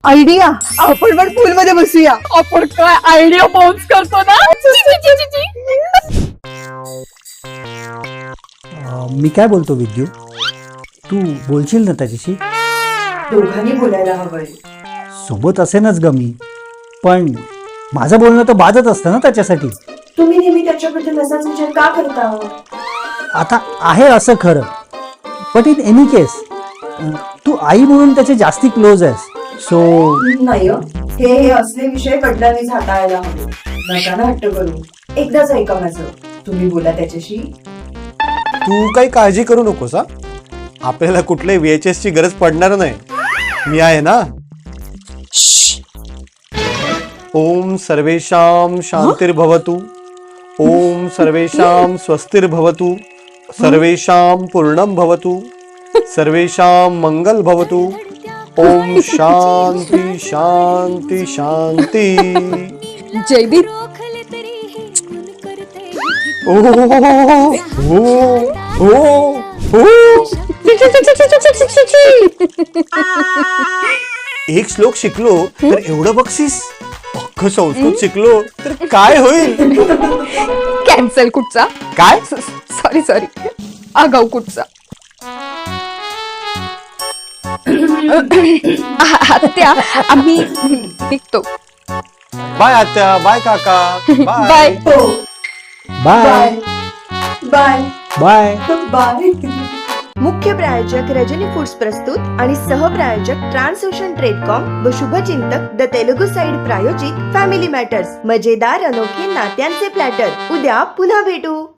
Idea, आपण पण पूल मध्ये बसूया. आपण काय आयडिया बाउन्स करतो ना. मी काय बोलतो विद्यू, तू बोलशील ना त्याच्याशी? दोघांनी बोलायला हवंय. सोबत असेनच ग मी, पण माझं बोलणं तर बाजत असतं ना त्याच्यासाठी. तुम्ही नेहमी त्याच्याबद्दल असाच विचार का करता? आता आहे असं खरं, बट इन एनी केस तू आई म्हणून त्याचे जास्ती क्लोज आहेस. सो नाही हो. हे असले विषय वडिलांनीच हाताळायला हवे. नका ना हट्ट करू. एकदाच ऐका माझं. तुम्ही बोला त्याच्याशी. तू काही काळजी करू नकोस हा. आपल्याला कुठल्याही VHS ची गरज पडणार नाही. मी आहे ना. ओम सर्वेषां शांतिर्भवतु. ओम सर्वेषां स्वस्तिर्भवतु. सर्वेषां पूर्णं भवतु. सर्वेषां मंगल भवतु. ओम शांती शांती शांती. जयदीप, ओ ओ ओ एक श्लोक शिकलो तर एवढं बक्षीस. अख्खं संस्कृत शिकलो तर काय होईल? कॅन्सल कुठचा? काय? सॉरी आगाऊ कुठचा? आत्या, आम्ही निघतो. बाय आत्या, बाय काका, बाय. हो. Bye bye bye. बाय. मुख्य प्रायोजक रजनी फूड्स प्रस्तुत आणि सहप्रायोजक ट्रान्सओशन ट्रेडकॉम व शुभचिंतक द तेलुगू साइड प्रायोजित फॅमिली मॅटर्स. मजेदार अनोखे नात्यांचे प्लॅटर. उद्या पुन्हा भेटू.